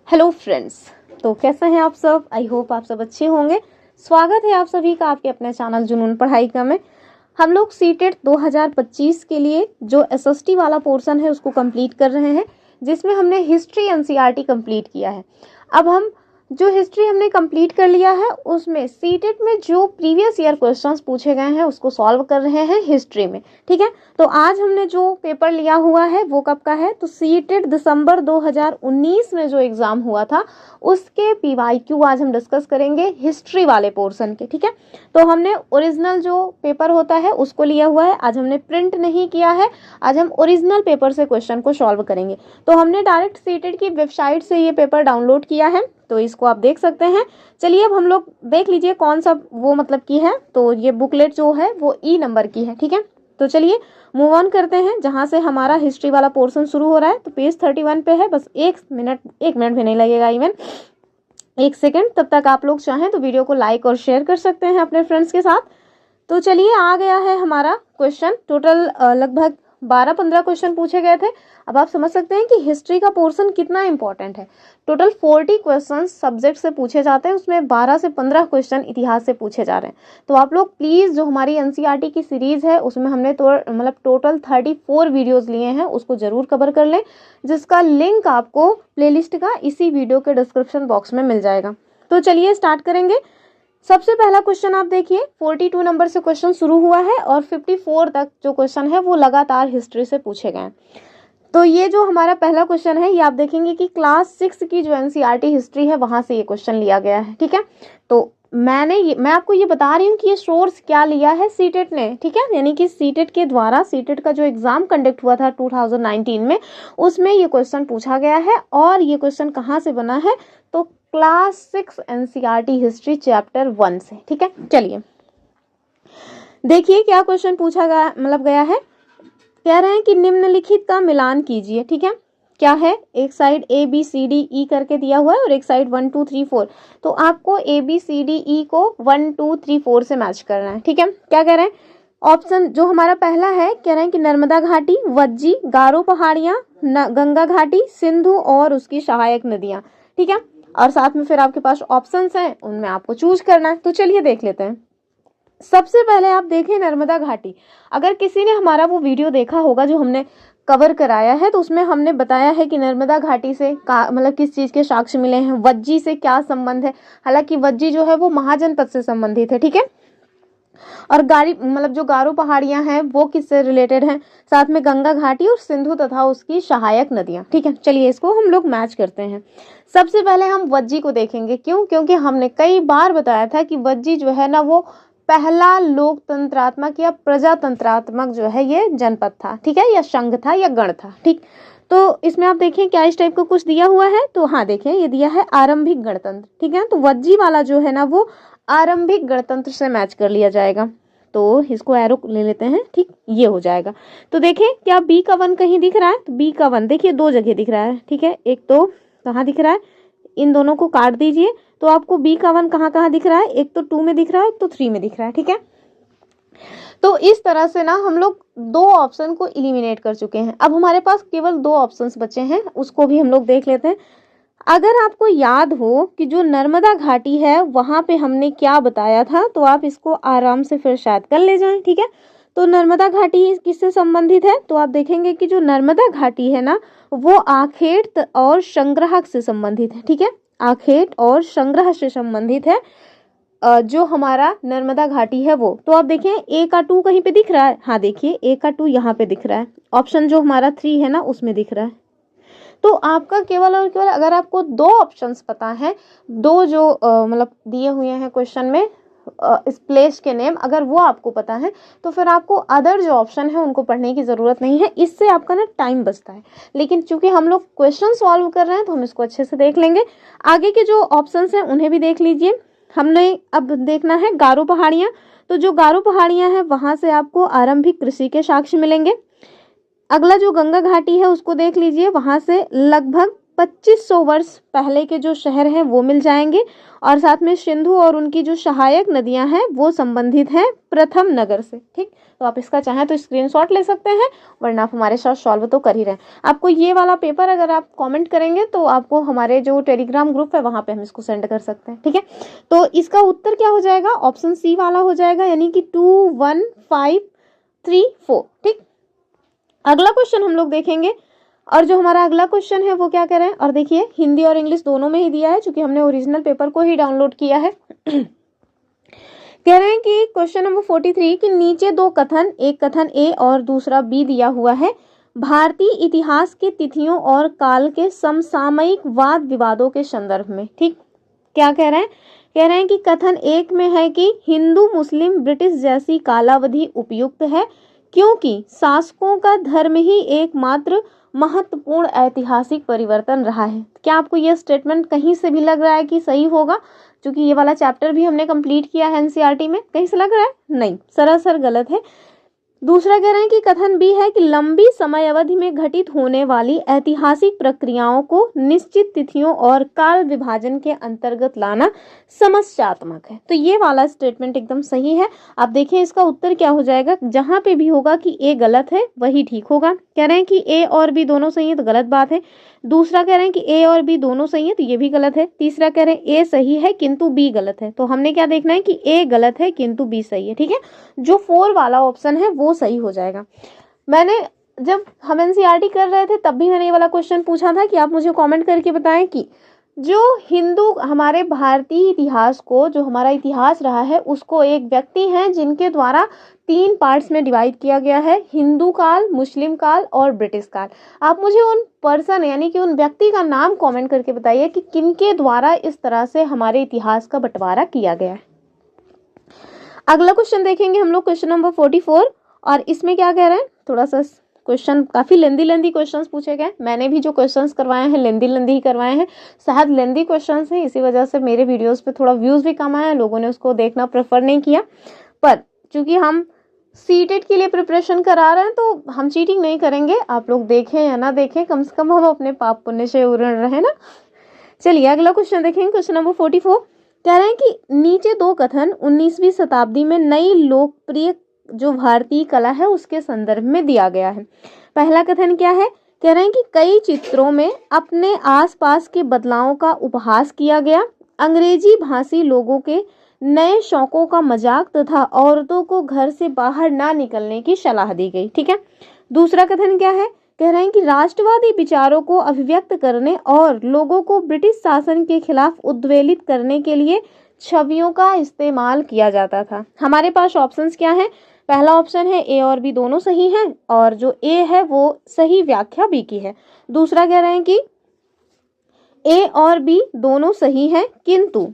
Hello friends, तो कैसे हैं आप सब। आई होप आप सब अच्छे होंगे। स्वागत है आप सभी का आपके अपने चैनल जुनून पढ़ाई का में। हम लोग सीटेट 2025 के लिए जो एसएसटी वाला पोर्शन है उसको कंप्लीट कर रहे हैं, जिसमें हमने हिस्ट्री एनसीईआरटी कंप्लीट किया है। अब हम जो हिस्ट्री हमने कंप्लीट कर लिया है उसमें सीटेट में जो प्रीवियस ईयर क्वेश्चंस पूछे गए हैं उसको सॉल्व कर रहे हैं हिस्ट्री में। ठीक है, तो आज हमने जो पेपर लिया हुआ है वो कब का है, तो सीटेट दिसंबर 2019 में जो एग्जाम हुआ था उसके पीवाईक्यू आज हम डिस्कस करेंगे हिस्ट्री वाले पोर्शन के। ठीक है, तो हमने ओरिजिनल जो पेपर होता है उसको लिया हुआ है, आज हमने प्रिंट नहीं किया है। आज हम ओरिजिनल पेपर से क्वेश्चन को सॉल्व करेंगे। तो हमने डायरेक्ट सीटेट की वेबसाइट से ये पेपर डाउनलोड किया है, तो इसको आप देख सकते हैं। चलिए अब हम लोग देख लीजिए कौन सा वो मतलब की है। तो ये बुकलेट जो है वो ई नंबर की है। ठीक है, तो चलिए मूव ऑन करते हैं जहां से हमारा हिस्ट्री वाला पोर्शन शुरू हो रहा है। तो पेज 31 पे है। बस एक मिनट भी नहीं लगेगा, इवन 1 सेकेंड। तब तक आप लोग चाहें तो वीडियो को लाइक और शेयर कर सकते हैं अपने फ्रेंड्स के साथ। तो चलिए आ गया है हमारा क्वेश्चन। टोटल लगभग 12-15 क्वेश्चन पूछे गए थे। अब आप समझ सकते हैं कि हिस्ट्री का पोर्शन कितना इंपॉर्टेंट है। टोटल 40 क्वेश्चन सब्जेक्ट से पूछे जाते हैं, उसमें 12 से 15 क्वेश्चन इतिहास से पूछे जा रहे हैं। तो आप लोग प्लीज़ जो हमारी एनसीईआरटी की सीरीज़ है उसमें हमने तो मतलब टोटल 34 वीडियोज़ लिए हैं, उसको ज़रूर कवर कर लें, जिसका लिंक आपको प्लेलिस्ट का इसी वीडियो के डिस्क्रिप्शन बॉक्स में मिल जाएगा। तो चलिए स्टार्ट करेंगे। सबसे पहला क्वेश्चन आप देखिए, 42 नंबर से क्वेश्चन शुरू हुआ है और 54 तक जो क्वेश्चन है वो लगातार हिस्ट्री से पूछे गए हैं। तो ये जो हमारा पहला क्वेश्चन है ये आप देखेंगे कि क्लास 6 की जो एनसीईआरटी हिस्ट्री है वहां से ये क्वेश्चन लिया गया है। ठीक है, तो मैं आपको ये बता रही हूँ कि ये सोर्स क्या लिया है सीटेट ने। ठीक है, यानी कि सीटेट के द्वारा सीटेट का जो एग्जाम कंडक्ट हुआ था 2019 में उसमें ये क्वेश्चन पूछा गया है। और ये क्वेश्चन कहाँ से बना है, तो क्लास 6 एनसीईआरटी हिस्ट्री चैप्टर 1 से। ठीक है, चलिए देखिए क्या क्वेश्चन पूछा गया है। कह रहे हैं कि निम्नलिखित का मिलान कीजिए। ठीक है, क्या है, एक side A B C D E करके दिया हुआ है और एक साइड 1 2 3 4। तो आपको ए बी सी डी ई को 1 2 3 4 से मैच करना है। ठीक है, क्या कह रहे हैं, ऑप्शन जो हमारा पहला है कह रहे हैं कि नर्मदा घाटी, वज्जी, गारो पहाड़ियां, गंगा घाटी, सिंधु और उसकी सहायक नदियां। ठीक है, और साथ में फिर आपके पास ऑप्शंस हैं, उनमें आपको चूज करना है। तो चलिए देख लेते हैं। सबसे पहले आप देखें नर्मदा घाटी। अगर किसी ने हमारा वो वीडियो देखा होगा जो हमने कवर कराया है तो उसमें हमने बताया है कि नर्मदा घाटी से मतलब किस चीज के साक्ष्य मिले हैं, वज्जी से क्या संबंध है। हालांकि वज्जी जो है वो महाजनपद से संबंधित है। ठीक है, और जो गारो पहाड़ियां हैं वो किससे रिलेटेड हैं, साथ में गंगा घाटी और सिंधु तथा उसकी सहायक नदियां। ठीक है, चलिए इसको हम लोग मैच करते हैं। सबसे पहले हम वज्जी को देखेंगे। क्यों, क्योंकि हमने कई बार बताया था कि वज्जी जो है ना वो पहला लोकतंत्रात्मक या प्रजातंत्रात्मक जो है ये जनपद था। ठीक है, या संघ था या गण था। ठीक, तो इसमें आप देखें क्या इस टाइप का कुछ दिया हुआ है। तो हाँ देखें ये दिया है आरंभिक गणतंत्र। ठीक है, तो वज्जी वाला जो है ना वो आरंभिक गणतंत्र से मैच कर लिया जाएगा। तो इसको एरो ले लेते हैं। ठीक, ये हो जाएगा। तो देखें क्या बी का 1 कहीं दिख रहा है, तो बी का 1 देखिए 2 जगह दिख रहा है। ठीक है, एक तो कहाँ दिख रहा है, इन दोनों को काट दीजिए तो आपको बी का 1 कहाँ कहाँ दिख रहा है, एक तो 2 में दिख रहा है, एक तो 3 में दिख रहा है। ठीक है, तो इस तरह से ना हम लोग 2 ऑप्शन को इलिमिनेट कर चुके हैं। अब हमारे पास केवल 2 ऑप्शंस बचे हैं, उसको भी हम लोग देख लेते हैं। अगर आपको याद हो कि जो नर्मदा घाटी है वहां पे हमने क्या बताया था तो आप इसको आराम से फिर शायद कर ले जाएं। ठीक है, तो नर्मदा घाटी किससे संबंधित है, तो आप देखेंगे कि जो नर्मदा घाटी है ना वो आखेट और संग्रहक से संबंधित है। ठीक है, आखेट और संग्रह से संबंधित है जो हमारा नर्मदा घाटी है वो। तो आप देखें ए का 2 कहीं पे दिख रहा है, हाँ देखिए ए का 2 यहाँ पे दिख रहा है। ऑप्शन जो हमारा 3 है ना उसमें दिख रहा है। तो आपका केवल और केवल अगर आपको 2 ऑप्शंस पता है, 2 जो मतलब दिए हुए हैं क्वेश्चन में इस प्लेस के नेम, अगर वो आपको पता है तो फिर आपको अदर जो ऑप्शन है उनको पढ़ने की ज़रूरत नहीं है। इससे आपका ना टाइम बचता है। लेकिन चूंकि हम लोग क्वेश्चन सॉल्व कर रहे हैं तो हम इसको अच्छे से देख लेंगे। आगे के जो ऑप्शंस हैं उन्हें भी देख लीजिए। हमने अब देखना है गारो पहाड़ियाँ। तो जो गारो पहाड़ियाँ हैं वहाँ से आपको आरंभिक कृषि के साक्ष्य मिलेंगे। अगला जो गंगा घाटी है उसको देख लीजिए, वहां से लगभग 2500 वर्ष पहले के जो शहर हैं वो मिल जाएंगे, और साथ में सिंधु और उनकी जो सहायक नदियां हैं वो संबंधित हैं प्रथम नगर से। ठीक, तो आप इसका चाहें तो स्क्रीनशॉट ले सकते हैं, वरना आप हमारे साथ सॉल्व तो कर ही रहे हैं। आपको ये वाला पेपर अगर आप कमेंट करेंगे तो आपको हमारे जो टेलीग्राम ग्रुप है वहां पे हम इसको सेंड कर सकते हैं। ठीक है, तो इसका उत्तर क्या हो जाएगा, ऑप्शन सी वाला हो जाएगा, यानी कि 21534। ठीक, अगला क्वेश्चन हम लोग देखेंगे, और जो हमारा अगला क्वेश्चन है वो क्या कह रहे हैं, और देखिए हिंदी और इंग्लिश दोनों में ही दिया है, क्योंकि हमने ओरिजिनल पेपर को ही डाउनलोड किया है। कह रहे हैं कि क्वेश्चन नंबर 43 कि नीचे दो कथन, एक कथन ए और दूसरा बी दिया हुआ है, भारतीय इतिहास के तिथियों और काल के समसामयिक वाद विवादों के संदर्भ में। ठीक, क्या कह रहे हैं, कह रहे हैं कि कथन एक में है कि हिंदू मुस्लिम ब्रिटिश जैसी कालावधि उपयुक्त है, क्योंकि शासकों का धर्म ही एकमात्र महत्वपूर्ण ऐतिहासिक परिवर्तन रहा है। क्या आपको यह स्टेटमेंट कहीं से भी लग रहा है कि सही होगा, क्योंकि ये वाला चैप्टर भी हमने कंप्लीट किया है एनसीईआरटी में, कहीं से लग रहा है? नहीं, सरासर गलत है। दूसरा कह रहे हैं कि कथन बी है कि लंबी समय अवधि में घटित होने वाली ऐतिहासिक प्रक्रियाओं को निश्चित तिथियों और काल विभाजन के अंतर्गत लाना समस्यात्मक है। तो ये वाला स्टेटमेंट एकदम सही है। आप देखें इसका उत्तर क्या हो जाएगा, जहां पे भी होगा कि ए गलत है वही ठीक होगा। कह रहे हैं कि ए और बी दोनों सही है तो गलत बात है। दूसरा कह रहे हैं कि ए और बी दोनों सही है तो ये भी गलत है। तीसरा कह रहे हैं ए सही है किंतु बी गलत है, तो हमने क्या देखना है कि ए गलत है किंतु बी सही है। ठीक है, जो 4 वाला ऑप्शन है वो सही हो जाएगा। मैंने जब हम एनसीईआरटी कर रहे थे तब भी मैंने ये वाला क्वेश्चन पूछा था कि आप मुझे कमेंट करके बताएं कि जो हिंदू हमारे भारतीय इतिहास को, जो हमारा इतिहास रहा है उसको एक व्यक्ति हैं जिनके द्वारा 3 पार्ट्स में डिवाइड किया गया है, हिंदू काल, मुस्लिम काल और ब्रिटिश काल। आप मुझे उन पर्सन यानी कि उन व्यक्ति का नाम कमेंट करके बताइए कि किनके द्वारा इस तरह से हमारे इतिहास का बंटवारा किया गया है। अगला क्वेश्चन देखेंगे हम लोग, क्वेश्चन नंबर 44, और इसमें क्या कह रहे हैं, थोड़ा सा क्वेश्चन काफी लेंदी क्वेश्चंस पूछे गए। मैंने भी जो क्वेश्चंस करवाए हैं लेंदी ही करवाए हैं, शायद लेंदी क्वेश्चंस हैं, इसी वजह से मेरे वीडियोस पे थोड़ा व्यूज भी कम आए हैं, लोगों ने उसको देखना प्रेफर नहीं किया। पर चूंकि हम सीटेट के लिए प्रिपरेशन करा रहे हैं तो हम चीटिंग नहीं करेंगे, आप लोग देखें या ना देखें, कम से कम हम अपने पाप पुण्य से उड़न रहे ना। चलिए अगला क्वेश्चन देखेंगे, क्वेश्चन नंबर 44। कह रहे हैं कि नीचे दो कथन 19वीं शताब्दी में नई लोकप्रिय जो भारतीय कला है उसके संदर्भ में दिया गया है। पहला कथन क्या है, कह रहे हैं कि कई चित्रों में अपने आसपास के बदलावों का उपहास किया गया, अंग्रेजी भाषी लोगों के नए शौकों का मजाक तथा औरतों को घर से बाहर ना निकलने की सलाह दी गई। ठीक है, दूसरा कथन क्या है, कह रहे हैं कि राष्ट्रवादी विचारों को अभिव्यक्त करने और लोगों को ब्रिटिश शासन के खिलाफ उद्वेलित करने के लिए छवियों का इस्तेमाल किया जाता था। हमारे पास ऑप्शंस क्या है, पहला ऑप्शन है ए और बी दोनों सही हैं, और जो ए है वो सही व्याख्या बी की है। दूसरा कह रहे हैं कि ए और बी दोनों सही हैं किंतु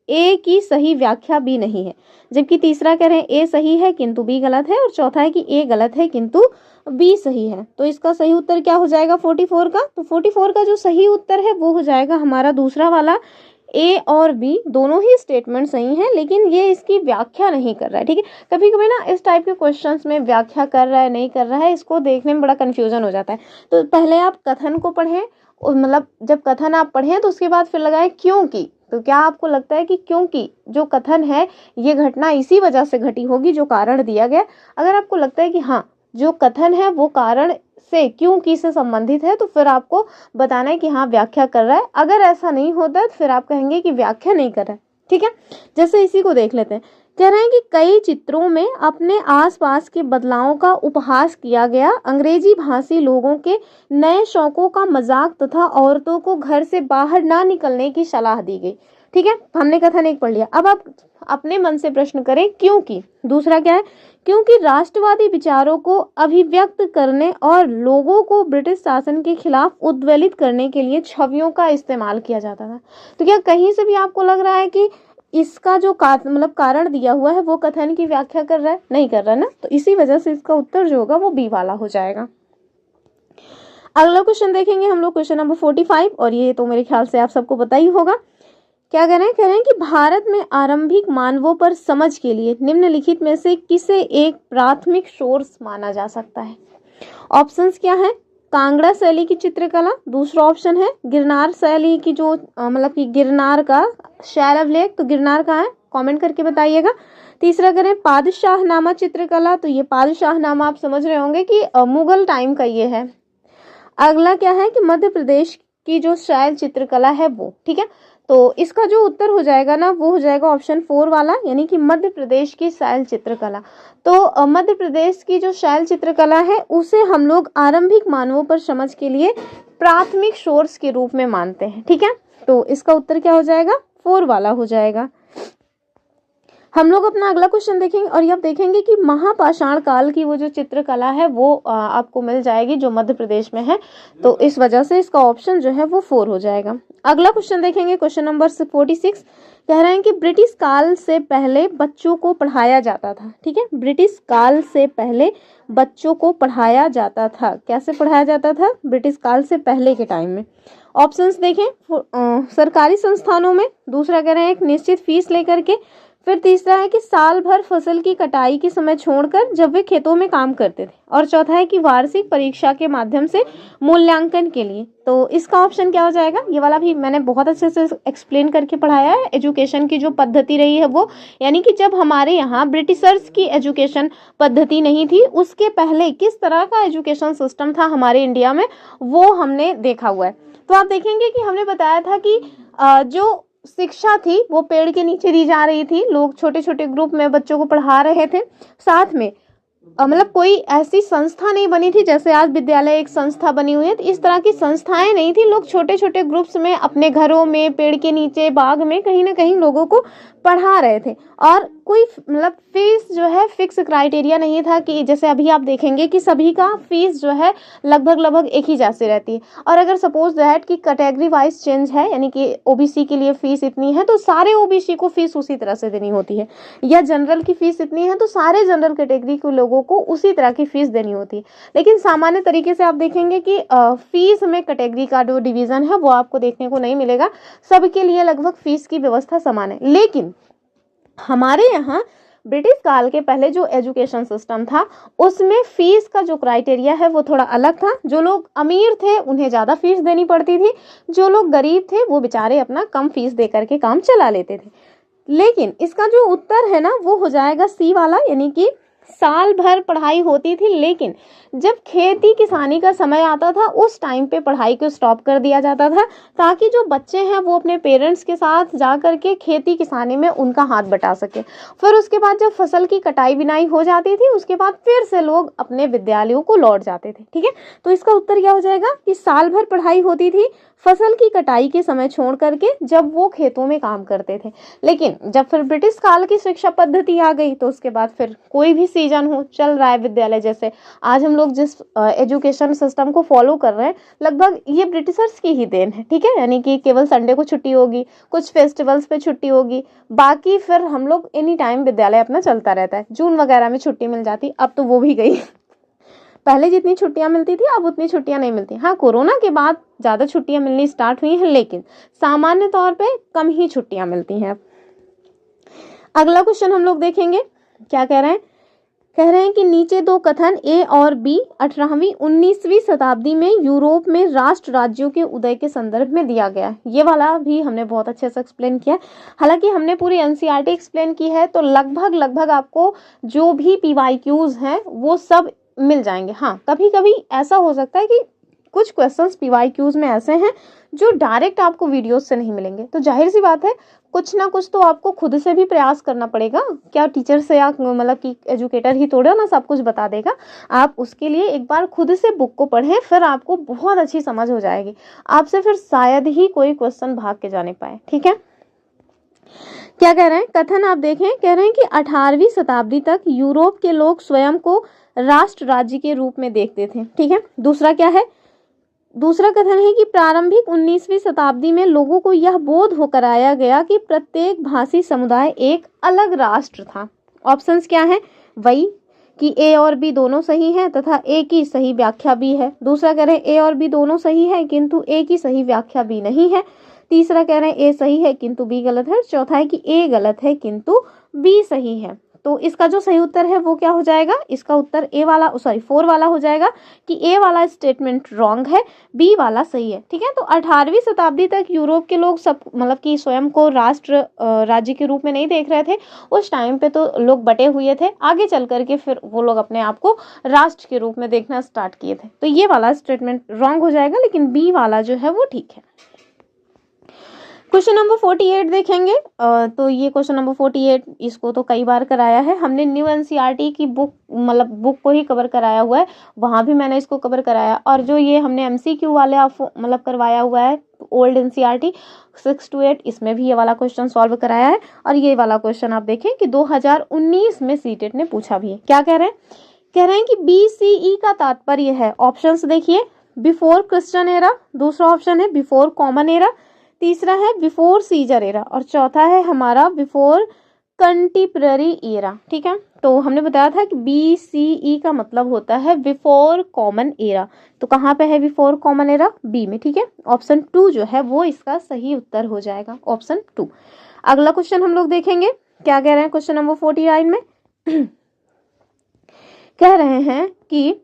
ए की सही व्याख्या बी नहीं है, जबकि तीसरा कह रहे हैं ए सही है किंतु बी गलत है, और चौथा है कि ए गलत है किंतु बी सही है। तो इसका सही उत्तर क्या हो जाएगा 44 का, तो 44 का जो सही उत्तर है वो हो जाएगा हमारा दूसरा वाला, ए और बी दोनों ही स्टेटमेंट सही हैं, लेकिन ये इसकी व्याख्या नहीं कर रहा है। ठीक है, कभी कभी ना इस टाइप के क्वेश्चंस में व्याख्या कर रहा है नहीं कर रहा है, इसको देखने में बड़ा कंफ्यूजन हो जाता है। तो पहले आप कथन को पढ़ें, मतलब जब कथन आप पढ़ें तो उसके बाद फिर लगाएं क्योंकि। तो क्या आपको लगता है कि क्योंकि जो कथन है ये घटना इसी वजह से घटी होगी जो कारण दिया गया। अगर आपको लगता है कि हाँ जो कथन है वो कारण से क्योंकि से संबंधित है तो फिर आपको बताना है कि हाँ व्याख्या कर रहा है। अगर ऐसा नहीं होता है तो फिर आप कहेंगे कि व्याख्या नहीं कर रहा है। ठीक है, जैसे इसी को देख लेते हैं। कह रहे हैं कि कई चित्रों में अपने आसपास के बदलावों का उपहास किया गया, अंग्रेजी भाषी लोगों के नए शौकों का मजाक तथा औरतों को घर से बाहर ना निकलने की सलाह दी गई। ठीक है, हमने कथन एक पढ़ लिया। अब आप अपने मन से प्रश्न करें क्योंकि। दूसरा क्या है, क्योंकि राष्ट्रवादी विचारों को अभिव्यक्त करने और लोगों को ब्रिटिश शासन के खिलाफ उद्वेलित करने के लिए छवियों का इस्तेमाल किया जाता था। तो क्या कहीं से भी आपको लग रहा है कि इसका जो कारण दिया हुआ है वो कथन की व्याख्या कर रहा है? नहीं कर रहा है ना, तो इसी वजह से इसका उत्तर जो होगा वो बी वाला हो जाएगा। अगला क्वेश्चन देखेंगे हम लोग, क्वेश्चन नंबर 45, और ये तो मेरे ख्याल से आप सबको पता ही होगा। क्या कह रहे हैं कि भारत में आरंभिक मानवों पर समझ के लिए निम्नलिखित में से किसे एक प्राथमिक सोर्स माना जा सकता है। ऑप्शंस क्या है, कांगड़ा शैली की चित्रकला। दूसरा ऑप्शन है गिरनार शैली की, जो मतलब कि गिरनार का शैलवलेख, तो गिरनार कहाँ है, कमेंट करके बताइएगा। तीसरा करें पादशाहनामा चित्रकला, तो ये पादशाहनामा आप समझ रहे होंगे कि मुगल टाइम का ये है। अगला क्या है कि मध्य प्रदेश की जो शैल चित्रकला है वो, ठीक है। तो इसका जो उत्तर हो जाएगा ना वो हो जाएगा ऑप्शन 4 वाला, यानी कि मध्य प्रदेश की शैल चित्रकला। तो मध्य प्रदेश की जो शैल चित्रकला है उसे हम लोग आरंभिक मानवों पर समझ के लिए प्राथमिक सोर्स के रूप में मानते हैं, ठीक है। तो इसका उत्तर क्या हो जाएगा, 4 वाला हो जाएगा। हम लोग अपना अगला क्वेश्चन देखेंगे और ये आप देखेंगे कि महापाषाण काल की वो जो चित्रकला है वो आपको मिल जाएगी जो मध्य प्रदेश में है, तो इस वजह से इसका ऑप्शन जो है वो 4 हो जाएगा। अगला क्वेश्चन देखेंगे, क्वेश्चन नंबर 46, कह रहे हैं कि ब्रिटिश काल से पहले बच्चों को पढ़ाया जाता था, ठीक है। ब्रिटिश काल से पहले बच्चों को पढ़ाया जाता था, कैसे पढ़ाया जाता था ब्रिटिश काल से पहले के टाइम में। ऑप्शंस देखें, सरकारी संस्थानों में, दूसरा कह रहे हैं एक निश्चित फीस लेकर के, फिर तीसरा है कि साल भर फसल की कटाई के समय छोड़कर जब वे खेतों में काम करते थे, और चौथा है कि वार्षिक परीक्षा के माध्यम से मूल्यांकन के लिए। तो इसका ऑप्शन क्या हो जाएगा, ये वाला भी मैंने बहुत अच्छे से एक्सप्लेन करके पढ़ाया है। एजुकेशन की जो पद्धति रही है वो, यानी कि जब हमारे यहाँ ब्रिटिशर्स की एजुकेशन पद्धति नहीं थी उसके पहले किस तरह का एजुकेशन सिस्टम था हमारे इंडिया में, वो हमने देखा हुआ है। तो आप देखेंगे कि हमने बताया था कि जो शिक्षा थी वो पेड़ के नीचे दी जा रही थी, लोग छोटे छोटे ग्रुप में बच्चों को पढ़ा रहे थे, साथ में मतलब कोई ऐसी संस्था नहीं बनी थी जैसे आज विद्यालय एक संस्था बनी हुई है, तो इस तरह की संस्थाएं नहीं थी। लोग छोटे छोटे ग्रुप्स में अपने घरों में, पेड़ के नीचे, बाग में कहीं ना कहीं लोगों को पढ़ा रहे थे, और कोई मतलब फीस जो है फिक्स क्राइटेरिया नहीं था कि जैसे अभी आप देखेंगे कि सभी का फीस जो है लगभग एक ही जैसे रहती है। और अगर सपोज दैट कि कैटेगरी वाइज चेंज है, यानी कि ओबीसी के लिए फीस इतनी है तो सारे ओबीसी को फीस उसी तरह से देनी होती है, या जनरल की फीस इतनी है तो सारे जनरल कैटेगरी के लोगों को उसी तरह की फीस देनी होती है। लेकिन सामान्य तरीके से आप देखेंगे कि फीस में कैटेगरी का जो डिवीजन है वो आपको देखने को नहीं मिलेगा, सबके लिए लगभग फीस की व्यवस्था समान है। लेकिन हमारे यहाँ ब्रिटिश काल के पहले जो एजुकेशन सिस्टम था उसमें फीस का जो क्राइटेरिया है वो थोड़ा अलग था। जो लोग अमीर थे उन्हें ज़्यादा फीस देनी पड़ती थी, जो लोग गरीब थे वो बेचारे अपना कम फीस दे करके काम चला लेते थे। लेकिन इसका जो उत्तर है ना वो हो जाएगा सी वाला, यानी कि साल भर पढ़ाई होती थी, लेकिन जब खेती किसानी का समय आता था उस टाइम पे पढ़ाई को स्टॉप कर दिया जाता था, ताकि जो बच्चे हैं वो अपने पेरेंट्स के साथ जा करके खेती किसानी में उनका हाथ बटा सके। फिर उसके बाद जब फसल की कटाई बिनाई हो जाती थी उसके बाद फिर से लोग अपने विद्यालयों को लौट जाते थे, ठीक है। तो इसका उत्तर क्या हो जाएगा कि साल भर पढ़ाई होती थी फसल की कटाई के समय छोड़ करके जब वो खेतों में काम करते थे। लेकिन जब फिर ब्रिटिश काल की शिक्षा पद्धति आ गई तो उसके बाद फिर कोई भी सीजन हो, चल रहा है विद्यालय, जैसे आज हम लोग जिस एजुकेशन सिस्टम को फॉलो कर रहे हैं लगभग ये ब्रिटिशर्स की ही देन है, ठीक है। यानी कि केवल संडे को छुट्टी होगी, कुछ फेस्टिवल्स पे छुट्टी होगी, बाकी फिर हम लोग एनी टाइम विद्यालय अपना चलता रहता है। जून वगैरह में छुट्टी मिल जाती, अब तो वो भी गई। पहले जितनी छुट्टियां मिलती थी अब उतनी छुट्टियां नहीं मिलती। हाँ, कोरोना के बाद ज़्यादा छुट्टियां मिलनी स्टार्ट हुई हैं, लेकिन सामान्य तौर पे कम ही छुट्टियां मिलती हैं। अगला क्वेश्चन हम लोग देखेंगे, क्या कह रहे हैं, कह रहे हैं कि नीचे दो कथन ए और बी 18वीं 19वीं शताब्दी में यूरोप में राष्ट्र राज्यों के उदय के संदर्भ में दिया गया। ये वाला भी हमने बहुत अच्छे से एक्सप्लेन किया। हालांकि हमने पूरी एनसीईआरटी एक्सप्लेन की है तो लगभग आपको जो भी पीवाईक्यूज हैं वो सब मिल जाएंगे। हाँ, कभी कभी ऐसा हो सकता है कि कुछ क्वेश्चंस पीवाईक्यूज में ऐसे हैं जो डायरेक्ट आपको वीडियोस से नहीं मिलेंगे, तो जाहिर सी बात है कुछ ना कुछ तो आपको खुद से भी प्रयास करना पड़ेगा। क्या टीचर से या मतलब कि एजुकेटर ही थोड़ा ना सब कुछ बता देगा। आप उसके लिए एक बार खुद से बुक को पढ़ें, फिर आपको बहुत अच्छी समझ हो जाएगी। आपसे फिर शायद ही कोई क्वेश्चन भाग के जाने पाए, ठीक है। क्या कह रहे हैं, कथन आप देखें, कह रहे हैं कि 18वीं शताब्दी तक यूरोप के लोग स्वयं को राष्ट्र राज्य के रूप में देखते थे, ठीक है। दूसरा क्या है, दूसरा कथन है कि प्रारंभिक 19वीं शताब्दी में लोगों को यह बोध हो कराया गया कि प्रत्येक भाषी समुदाय एक अलग राष्ट्र था। ऑप्शंस क्या है, वही कि ए और बी दोनों सही है तथा ए की सही व्याख्या भी है। दूसरा कह रहे हैं ए और बी दोनों सही है किंतु ए की सही व्याख्या भी नहीं है। तीसरा कह रहे हैं ए सही है किंतु बी गलत है। चौथा है कि ए गलत है किंतु बी सही है। तो इसका जो सही उत्तर है वो क्या हो जाएगा, इसका उत्तर ए वाला 4 वाला हो जाएगा कि ए वाला स्टेटमेंट रॉन्ग है, बी वाला सही है। ठीक है, तो 18वीं शताब्दी तक यूरोप के लोग सब मतलब कि स्वयं को राष्ट्र राज्य के रूप में नहीं देख रहे थे। उस टाइम पे तो लोग बटे हुए थे, आगे चल करके फिर वो लोग अपने आप को राष्ट्र के रूप में देखना स्टार्ट किए थे। तो ये वाला स्टेटमेंट रॉन्ग हो जाएगा, लेकिन बी वाला जो है वो ठीक है। क्वेश्चन नंबर 48 देखेंगे। तो ये क्वेश्चन नंबर 48 इसको तो कई बार कराया है हमने, न्यू एनसीईआरटी की बुक मतलब बुक को ही कवर कराया हुआ है, वहाँ भी मैंने इसको कवर कराया। और जो ये हमने एमसीक्यू वाले मतलब करवाया हुआ है ओल्ड एनसीईआरटी 6 to 8, इसमें भी ये वाला क्वेश्चन सॉल्व कराया है। और ये वाला क्वेश्चन आप देखें कि 2019 में सीटेट ने पूछा भी है। क्या कह रहे हैं, कह रहे हैं कि BCE का तात्पर्य है, ऑप्शंस देखिए, बिफोर क्रिश्चियन एरा, दूसरा ऑप्शन है बिफोर कॉमन एरा, तीसरा है बिफोर सीजर एरा, और चौथा है हमारा बिफोर कंटिप्रेरी एरा। ठीक है, तो हमने बताया था कि BCE का मतलब होता है बिफोर कॉमन एरा। तो कहाँ पे है बिफोर कॉमन एरा, बी में। ठीक है, ऑप्शन 2 जो है वो इसका सही उत्तर हो जाएगा, ऑप्शन 2। अगला क्वेश्चन हम लोग देखेंगे, क्या कह रहे हैं क्वेश्चन नंबर 49 में कह रहे हैं कि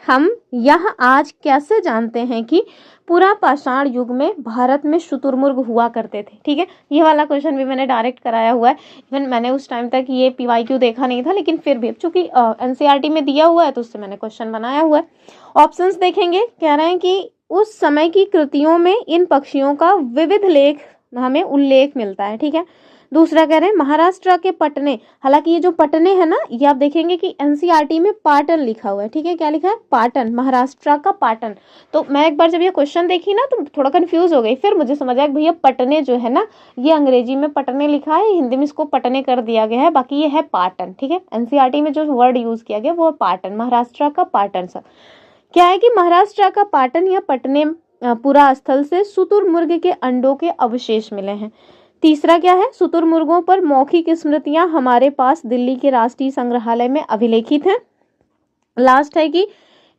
हम यह आज कैसे जानते हैं कि पूरा पाषाण युग में भारत में शुतुरमुर्ग हुआ करते थे। ठीक है, ये वाला क्वेश्चन भी मैंने डायरेक्ट कराया हुआ है। इवन मैंने उस टाइम तक ये PYQ देखा नहीं था, लेकिन फिर भी चूंकि एनसीईआरटी में दिया हुआ है तो उससे मैंने क्वेश्चन बनाया हुआ है। ऑप्शंस देखेंगे, कह रहे हैं कि उस समय की कृतियों में इन पक्षियों का विविध लेख हमें उल्लेख मिलता है। ठीक है, दूसरा कह रहे हैं महाराष्ट्र के पटने, हालांकि ये जो पटने है ना, ये आप देखेंगे कि एनसीईआरटी में पाटन लिखा हुआ है। ठीक है, क्या लिखा है, पाटन, महाराष्ट्र का पाटन। तो मैं एक बार जब ये क्वेश्चन देखी ना तो थोड़ा कंफ्यूज हो गई, फिर मुझे समझ आया भैया पटने जो है ना, ये अंग्रेजी में पटने लिखा है, हिंदी में इसको पटने कर दिया गया है, बाकी ये है पाटन। ठीक है, एनसीईआरटी में जो वर्ड यूज किया गया वो पाटन, महाराष्ट्र का पाटन। सर क्या है कि महाराष्ट्र का पाटन या पटने पुरा स्थल से शुतुरमुर्ग के अंडों के अवशेष मिले हैं। तीसरा क्या है, शुतुरमुर्गों पर मौखिक स्मृतियां हमारे पास दिल्ली के राष्ट्रीय संग्रहालय में अभिलेखित हैं। लास्ट है कि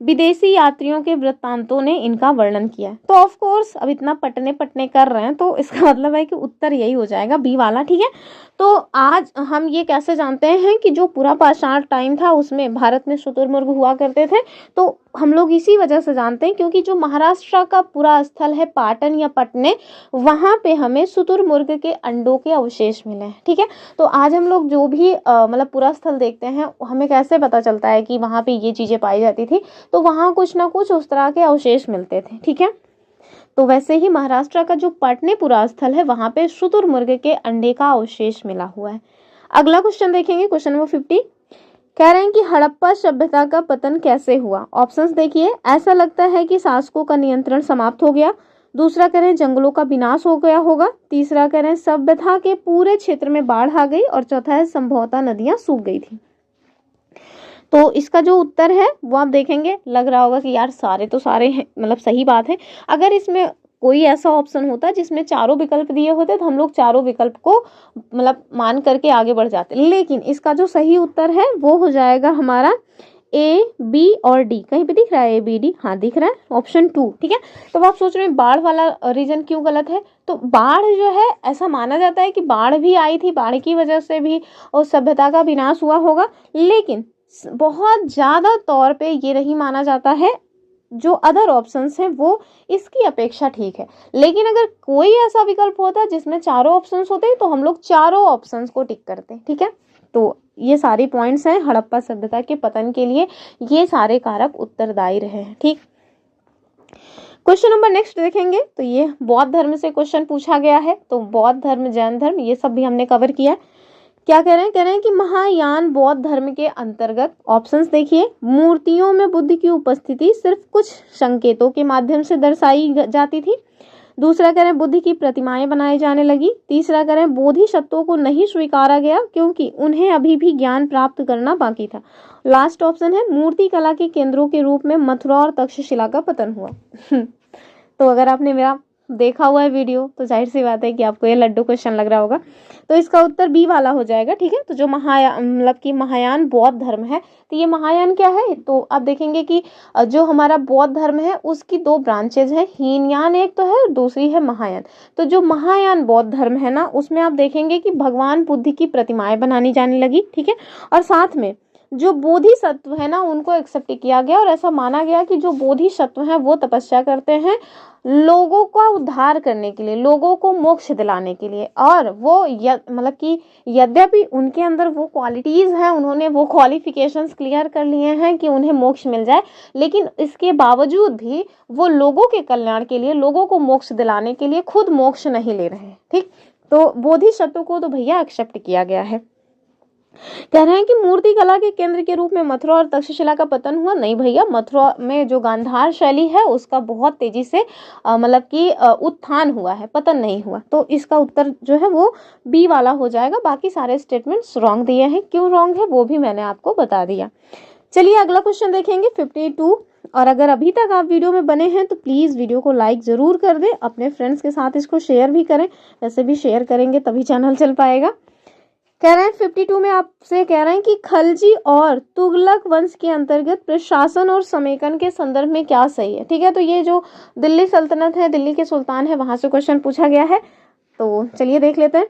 विदेशी यात्रियों के वृत्तांतों ने इनका वर्णन किया है। तो ऑफ कोर्स अब इतना पटने पटने कर रहे हैं तो इसका मतलब है कि उत्तर यही हो जाएगा, बी वाला। ठीक है, तो आज हम ये कैसे जानते हैं कि जो पूरा पाषाण टाइम था उसमें भारत में शुतुरमुर्ग हुआ करते थे, तो हम लोग इसी वजह से जानते हैं क्योंकि जो महाराष्ट्र का पूरा स्थल है पाटन या पटने, वहां पे हमें शुतुरमुर्ग के अंडों के अवशेष मिले हैं। ठीक है, तो आज हम लोग जो भी मतलब पूरा स्थल देखते हैं, हमें कैसे पता चलता है कि वहां पे ये चीजें पाई जाती थी, तो वहां कुछ ना कुछ उस तरह के अवशेष मिलते थे। ठीक है, तो वैसे ही महाराष्ट्र का जो पटनेपुरा स्थल है वहां पे शुतुरमुर्ग के अंडे का अवशेष मिला हुआ है। अगला क्वेश्चन देखेंगे, क्वेश्चन नंबर 50। कह रहे हैं कि हड़प्पा सभ्यता का पतन कैसे हुआ। ऑप्शंस देखिए, ऐसा लगता है कि शासकों का नियंत्रण समाप्त हो गया, दूसरा कह रहे हैं जंगलों का विनाश हो गया होगा, तीसरा कह रहे हैं सभ्यता के पूरे क्षेत्र में बाढ़ आ गई, और चौथा है संभवतः नदियां सूख गई थी। तो इसका जो उत्तर है वो आप देखेंगे, लग रहा होगा कि यार सारे तो सारे हैं, मतलब सही बात है। अगर इसमें कोई ऐसा ऑप्शन होता जिसमें चारों विकल्प दिए होते तो हम लोग चारों विकल्प को मतलब मान करके आगे बढ़ जाते, लेकिन इसका जो सही उत्तर है वो हो जाएगा हमारा A, B और D। कहीं पे दिख रहा है A, B, D? हाँ दिख रहा है, ऑप्शन 2। ठीक है, तो आप सोच रहे हैं बाढ़ वाला रीजन क्यों गलत है, तो बाढ़ जो है ऐसा माना जाता है कि बाढ़ भी आई थी, बाढ़ की वजह से भी और सभ्यता का विनाश हुआ होगा, लेकिन बहुत ज्यादा तौर पे ये नहीं माना जाता है। जो अदर ऑप्शंस हैं वो इसकी अपेक्षा ठीक है, लेकिन अगर कोई ऐसा विकल्प होता जिसमें चारों ऑप्शंस होते तो हम लोग चारों ऑप्शंस को टिक करते। ठीक है, तो ये सारे पॉइंट्स हैं हड़प्पा सभ्यता के पतन के लिए, ये सारे कारक उत्तरदायी रहे हैं। ठीक, क्वेश्चन नंबर नेक्स्ट देखेंगे, तो ये बौद्ध धर्म से क्वेश्चन पूछा गया है। तो बौद्ध धर्म, जैन धर्म, ये सब भी हमने कवर किया है। क्या कह रहे हैं कि महायान बौद्ध धर्म के अंतर्गत, ऑप्शंस देखिए, मूर्तियों में बुद्ध की उपस्थिति सिर्फ कुछ संकेतों के माध्यम से दर्शाई जाती थी, दूसरा कह रहे हैं बुद्ध की प्रतिमाएं बनाई जाने लगी, तीसरा कह रहे हैं बोधिसत्वों को नहीं स्वीकारा गया क्योंकि उन्हें अभी भी ज्ञान प्राप्त करना बाकी था, लास्ट ऑप्शन है मूर्ति कला के केंद्रों के रूप में मथुरा और तक्षशिला का पतन हुआ। तो अगर आपने मेरा देखा हुआ है वीडियो, तो जाहिर सी बात है कि आपको ये लड्डू क्वेश्चन लग रहा होगा। तो इसका उत्तर बी वाला हो जाएगा, ठीक है। तो जो मतलब कि महायान बौद्ध धर्म है, तो ये महायान क्या है, तो आप देखेंगे कि जो हमारा बौद्ध धर्म है उसकी दो ब्रांचेज है, हीनयान एक तो है, दूसरी है महायान। तो जो महायान बौद्ध धर्म है ना, उसमें आप देखेंगे कि भगवान बुद्ध की प्रतिमाएं बनानी जाने लगी, ठीक है। और साथ में जो बोधिसत्व है ना, उनको एक्सेप्ट किया गया और ऐसा माना गया कि जो बोधिसत्व हैं वो तपस्या करते हैं लोगों का उद्धार करने के लिए, लोगों को मोक्ष दिलाने के लिए। और वो मतलब कि यद्यपि उनके अंदर वो क्वालिटीज हैं, उन्होंने वो क्वालिफिकेशंस क्लियर कर लिए हैं कि उन्हें मोक्ष मिल जाए, लेकिन इसके बावजूद भी वो लोगों के कल्याण के लिए, लोगों को मोक्ष दिलाने के लिए खुद मोक्ष नहीं ले रहे हैं, ठीक। तो बोधिसत्व को तो भैया एक्सेप्ट किया गया है। कह रहे हैं कि मूर्ति कला के केंद्र के रूप में मथुरा और तक्षशिला का पतन हुआ। नहीं भैया, मथुरा में जो गांधार शैली है उसका बहुत तेजी से मतलब कि उत्थान हुआ है, पतन नहीं हुआ। तो इसका उत्तर जो है वो बी वाला हो जाएगा। बाकी सारे स्टेटमेंट्स रॉन्ग दिए हैं, क्यों रॉन्ग है वो भी मैंने आपको बता दिया। चलिए अगला क्वेश्चन देखेंगे 52। और अगर अभी तक आप वीडियो में बने हैं तो प्लीज़ वीडियो को लाइक ज़रूर कर दें, अपने फ्रेंड्स के साथ इसको शेयर भी करें, वैसे भी शेयर करेंगे तभी चैनल चल पाएगा। कह रहे हैं 52 में आपसे कह रहे हैं कि खलजी और तुगलक वंश के अंतर्गत प्रशासन और समेकन के संदर्भ में क्या सही है, ठीक है। तो ये जो दिल्ली सल्तनत है, दिल्ली के सुल्तान है, वहां से क्वेश्चन पूछा गया है। तो चलिए देख लेते हैं।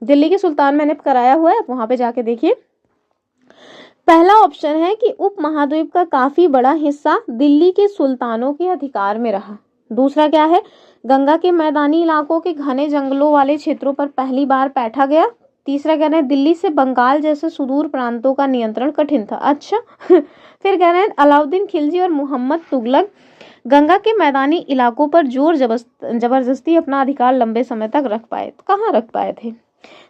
दिल्ली के सुल्तान मैंने कराया हुआ है, वहां पे जाके देखिए। पहला ऑप्शन है कि उप महाद्वीप का काफी बड़ा हिस्सा दिल्ली के सुल्तानों के अधिकार में रहा। दूसरा क्या है, गंगा के मैदानी इलाकों के घने जंगलों वाले क्षेत्रों पर पहली बार बैठा गया। तीसरा कह रहे हैं दिल्ली से बंगाल जैसे सुदूर प्रांतों का नियंत्रण कठिन था। अच्छा फिर कह रहे हैं अलाउद्दीन खिलजी और मोहम्मद तुगलक गंगा के मैदानी इलाकों पर जोर जबरदस्ती अपना अधिकार लंबे समय तक रख पाए। तो कहाँ रख पाए थे?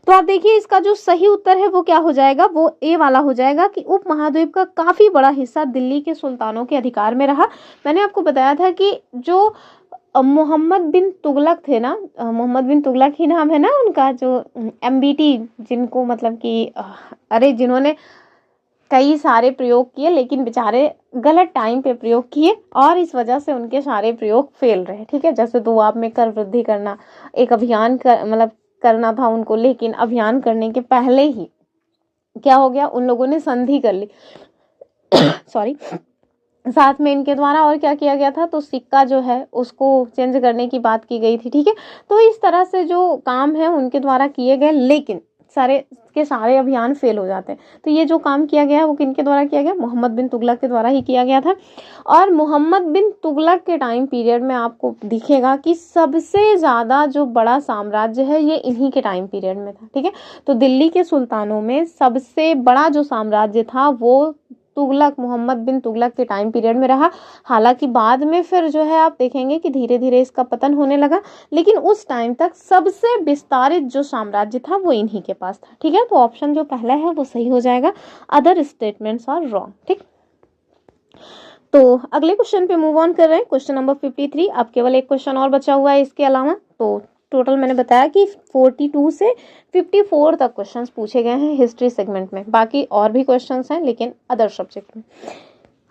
तो आप देखिए इसका जो सही उत्तर है वो क्या हो जाएगा, वो ए वाला हो जाएगा कि उप महाद्वीप का काफी बड़ा हिस्सा दिल्ली के सुल्तानों के अधिकार में रहा। मैंने आपको बताया था कि जो मोहम्मद बिन तुगलक थे ना, मोहम्मद बिन तुगलक ही नाम है ना उनका, जो MBT, जिनको मतलब कि अरे जिन्होंने कई सारे प्रयोग किए लेकिन बेचारे गलत टाइम पे प्रयोग किए और इस वजह से उनके सारे प्रयोग फेल रहे, ठीक है। जैसे दुआब में कर वृद्धि करना, एक अभियान मतलब करना था उनको, लेकिन अभियान करने के पहले ही क्या हो गया, उन लोगों ने संधि कर ली सॉरी। साथ में इनके द्वारा और क्या किया गया था, तो सिक्का जो है उसको चेंज करने की बात की गई थी, ठीक है। तो इस तरह से जो काम है उनके द्वारा किए गए, लेकिन सारे के सारे अभियान फेल हो जाते हैं। तो ये जो काम किया गया है वो किनके द्वारा किया गया, मोहम्मद बिन तुगलक के द्वारा ही किया गया था। और मोहम्मद बिन तुगलक के टाइम पीरियड में आपको दिखेगा कि सबसे ज़्यादा जो बड़ा साम्राज्य है ये इन्हीं के टाइम पीरियड में था, ठीक है। तो दिल्ली के सुल्तानों में सबसे बड़ा जो साम्राज्य था वो तुगलक, मोहम्मद बिन तुगलक के टाइम पीरियड में रहा। हालांकि बाद में फिर जो है आप देखेंगे कि धीरे धीरे इसका पतन होने लगा, लेकिन उस टाइम तक सबसे विस्तारित जो साम्राज्य था वो इन्हीं के पास था, ठीक है। तो ऑप्शन जो पहला है वो सही हो जाएगा, अदर स्टेटमेंट्स आर रॉन्ग, ठीक। तो अगले क्वेश्चन पे मूव ऑन कर रहे हैं, क्वेश्चन नंबर 53। अब केवल एक क्वेश्चन और बचा हुआ है इसके अलावा। तो टोटल मैंने बताया कि 42 से 54 तक क्वेश्चंस पूछे गए हैं हिस्ट्री सेगमेंट में, बाकी और भी क्वेश्चंस हैं लेकिन अदर सब्जेक्ट में।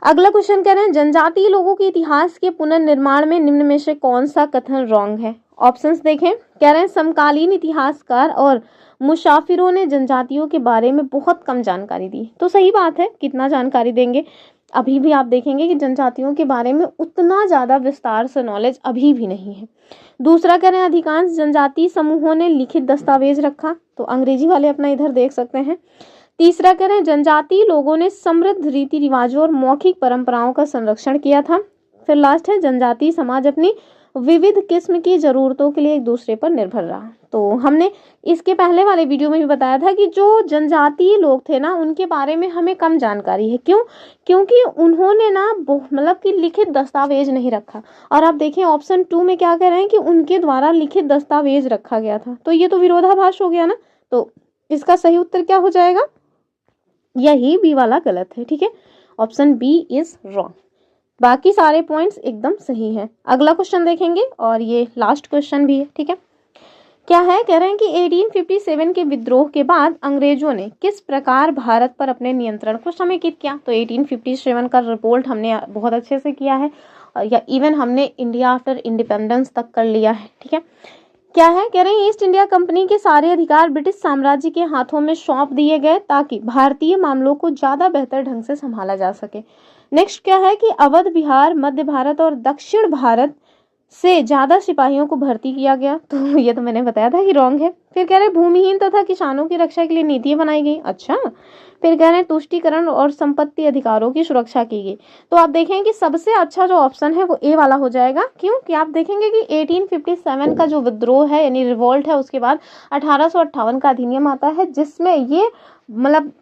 अगला क्वेश्चन कह रहे हैं जनजातीय लोगों के इतिहास के पुनर्निर्माण में निम्न में से कौन सा कथन रॉन्ग है। ऑप्शंस देखें। कह रहे हैं समकालीन इतिहासकार और मुसाफिरों ने जनजातियों के बारे में बहुत कम जानकारी दी। तो सही बात है, कितना जानकारी देंगे, अभी भी आप देखेंगे कि जनजातियों के बारे में उतना ज़्यादा विस्तार से नॉलेज अभी भी नहीं है। दूसरा कह रहे हैं अधिकांश जनजातीय समूहों ने लिखित दस्तावेज रखा, तो अंग्रेजी वाले अपना इधर देख सकते हैं। तीसरा कह रहे हैं जनजातीय लोगों ने समृद्ध रीति रिवाजों और मौखिक परंपराओं का संरक्षण किया था। फिर लास्ट है जनजातीय समाज अपनी विविध किस्म की जरूरतों के लिए एक दूसरे पर निर्भर रहा। तो हमने इसके पहले वाले वीडियो में भी बताया था कि जो जनजातीय लोग थे ना उनके बारे में हमें कम जानकारी है। क्यों? क्योंकि उन्होंने ना मतलब कि लिखित दस्तावेज नहीं रखा। और आप देखें ऑप्शन 2 में क्या कह रहे हैं कि उनके द्वारा लिखित दस्तावेज रखा गया था, तो ये तो विरोधाभास हो गया ना। तो इसका सही उत्तर क्या हो जाएगा, यही बी वाला गलत है, ठीक है। ऑप्शन बी इज रॉन्ग, बाकी सारे पॉइंट्स एकदम सही हैं। अगला क्वेश्चन देखेंगे और ये लास्ट क्वेश्चन भी है, ठीक है। क्या है, कह रहे हैं कि 1857 के विद्रोह के बाद अंग्रेजों ने किस प्रकार भारत पर अपने नियंत्रण को समेकित किया। तो 1857 का रिपोर्ट हमने बहुत अच्छे से किया है या इवन हमने इंडिया आफ्टर इंडिपेंडेंस तक कर लिया है। ठीक है, क्या है, कह रहे हैं ईस्ट इंडिया कंपनी के सारे अधिकार ब्रिटिश साम्राज्य के हाथों में सौंप दिए गए ताकि भारतीय मामलों को ज़्यादा बेहतर ढंग से संभाला जा सके। नेक्स्ट क्या है कि अवध, बिहार, मध्य भारत और दक्षिण भारत से ज़्यादा सिपाहियों को भर्ती किया गया। तो ये तो मैंने बताया था कि रॉन्ग है। फिर कह रहे भूमिहीन तथा किसानों की रक्षा के लिए नीतियाँ बनाई गई। अच्छा, फिर कह रहे हैं तुष्टीकरण और संपत्ति अधिकारों की सुरक्षा की गई। तो आप देखें कि सबसे अच्छा जो ऑप्शन है वो ए वाला हो जाएगा। क्यों कि आप देखेंगे कि 1857 का जो विद्रोह है यानी रिवोल्ट है, उसके बाद 1858 का अधिनियम आता है जिसमें ये मतलब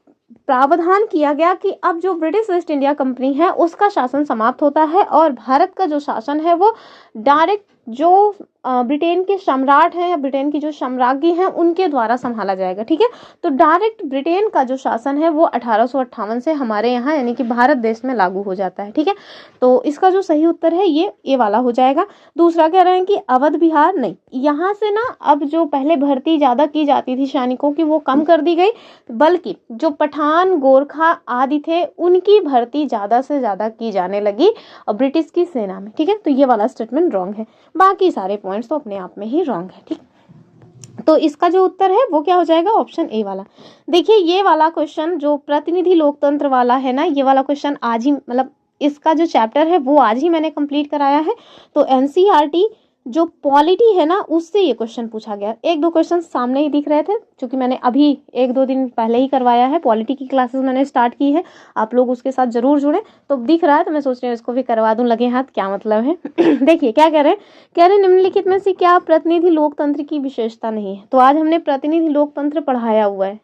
प्रावधान किया गया कि अब जो ब्रिटिश ईस्ट इंडिया कंपनी है उसका शासन समाप्त होता है और भारत का जो शासन है वो डायरेक्ट जो ब्रिटेन के सम्राट हैं या ब्रिटेन की जो साम्राज्ञी हैं उनके द्वारा संभाला जाएगा। ठीक है, तो डायरेक्ट ब्रिटेन का जो शासन है वो 1858 से हमारे यहाँ यानी कि भारत देश में लागू हो जाता है। ठीक है, तो इसका जो सही उत्तर है ये वाला हो जाएगा। दूसरा कह रहे हैं कि अवध बिहार नहीं, यहाँ से ना अब जो पहले भर्ती ज़्यादा की जाती थी सैनिकों की वो कम कर दी गई, बल्कि जो पठान, गोरखा आदि थे उनकी भर्ती ज़्यादा से ज़्यादा की जाने लगी ब्रिटिश की सेना में। ठीक है, तो ये वाला स्टेटमेंट रॉन्ग है। बाकी सारे पॉइंट्स तो अपने आप में ही रॉन्ग है। ठीक, तो इसका जो उत्तर है वो क्या हो जाएगा, ऑप्शन ए वाला। देखिए ये वाला क्वेश्चन जो प्रतिनिधि लोकतंत्र वाला है ना, ये वाला क्वेश्चन आज ही मतलब इसका जो चैप्टर है वो आज ही मैंने कंप्लीट कराया है। तो एनसीईआरटी जो पॉलिटी है ना उससे ये क्वेश्चन पूछा गया। एक दो क्वेश्चन सामने ही दिख रहे थे क्योंकि मैंने अभी एक दो दिन पहले ही करवाया है, पॉलिटी की क्लासेस मैंने स्टार्ट की है, आप लोग उसके साथ जरूर जुड़े। तो दिख रहा है तो मैं सोच रही हूँ इसको भी करवा दूं, लगे हाथ, क्या मतलब है। देखिए क्या कह रहे हैं, कह रहे निम्नलिखित में से क्या प्रतिनिधि लोकतंत्र की विशेषता नहीं है। तो आज हमने प्रतिनिधि लोकतंत्र पढ़ाया हुआ है।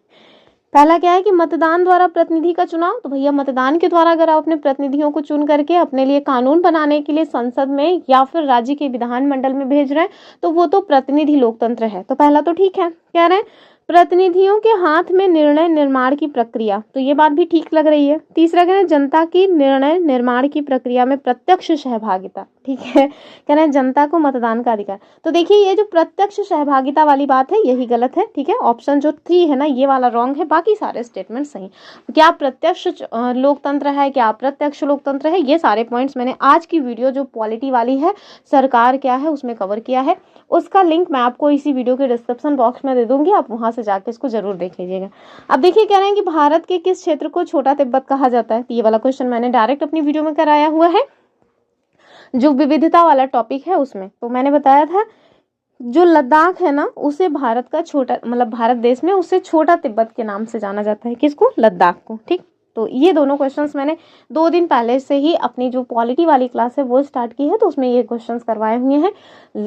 पहला क्या है कि मतदान द्वारा प्रतिनिधि का चुनाव। तो भैया मतदान के द्वारा अगर आप अपने प्रतिनिधियों को चुन करके अपने लिए कानून बनाने के लिए संसद में या फिर राज्य के विधानमंडल में भेज रहे हैं तो वो तो प्रतिनिधि लोकतंत्र है। तो पहला तो ठीक है। कह रहे हैं प्रतिनिधियों के हाथ में निर्णय निर्माण की प्रक्रिया, तो ये बात भी ठीक लग रही है। तीसरा कह रहे हैं जनता की निर्णय निर्माण की प्रक्रिया में प्रत्यक्ष सहभागिता। ठीक है, कह रहे हैं जनता को मतदान का अधिकार। तो देखिए ये जो प्रत्यक्ष सहभागिता वाली बात है यही गलत है। ठीक है, ऑप्शन जो 3 है ना ये वाला रॉन्ग है, बाकी सारे स्टेटमेंट सही। क्या प्रत्यक्ष लोकतंत्र है, क्या अप्रत्यक्ष लोकतंत्र है, ये सारे पॉइंट्स मैंने आज की वीडियो जो पॉलिटी वाली है सरकार क्या है उसमें कवर किया है। उसका लिंक मैं आपको इसी वीडियो के डिस्क्रिप्शन बॉक्स में दे दूंगी, आप वहां से जाके इसको जरूर देख लीजिएगा। अब देखिए कह रहे हैं कि भारत के किस क्षेत्र को छोटा तिब्बत कहा जाता है। ये वाला क्वेश्चन मैंने डायरेक्ट अपनी वीडियो में कराया हुआ है जो विविधता वाला टॉपिक है उसमें। तो मैंने बताया था जो लद्दाख है ना उसे भारत का छोटा मतलब भारत देश में उसे छोटा तिब्बत के नाम से जाना जाता है। किसको, लद्दाख को। ठीक, तो ये दोनों क्वेश्चंस मैंने 2 दिन पहले से ही अपनी जो पॉलिटी वाली क्लास है वो स्टार्ट की है, तो उसमें ये क्वेश्चंस करवाए हुए हैं।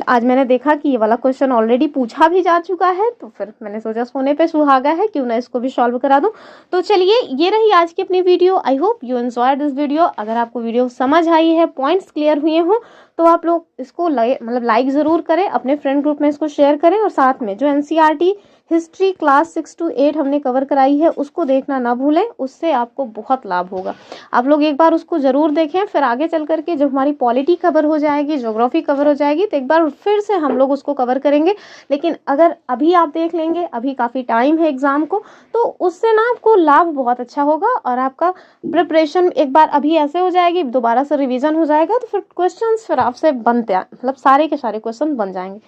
आज मैंने देखा कि ये वाला क्वेश्चन ऑलरेडी पूछा भी जा चुका है, तो फिर मैंने सोचा सोने पे सुहागा है, क्यों ना इसको भी सॉल्व करा दूं। तो चलिए ये रही आज की अपनी video. I hope you enjoy this video. अगर आपको वीडियो समझ आई है, पॉइंट्स क्लियर हुए हों तो आप लोग इसको मतलब लाइक ज़रूर करें, अपने फ्रेंड ग्रुप में इसको शेयर करें और साथ में जो एनसीईआरटी हिस्ट्री क्लास 6 to 8 हमने कवर कराई है उसको देखना ना भूलें, उससे आपको बहुत लाभ होगा। आप लोग एक बार उसको ज़रूर देखें, फिर आगे चल करके जब हमारी पॉलिटी कवर हो जाएगी, ज्योग्राफी कवर हो जाएगी तो एक बार फिर से हम लोग उसको कवर करेंगे। लेकिन अगर अभी आप देख लेंगे, अभी काफ़ी टाइम है एग्ज़ाम को, तो उससे ना आपको लाभ बहुत अच्छा होगा और आपका प्रिपरेशन एक बार अभी ऐसे हो जाएगी, दोबारा से रिविज़न हो जाएगा, तो फिर क्वेश्चन फिर आपसे बनते मतलब सारे के सारे क्वेश्चन बन जाएंगे।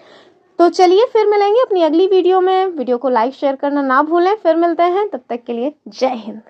तो चलिए फिर मिलेंगे अपनी अगली वीडियो में। वीडियो को लाइक शेयर करना ना भूलें। फिर मिलते हैं, तब तक के लिए जय हिंद।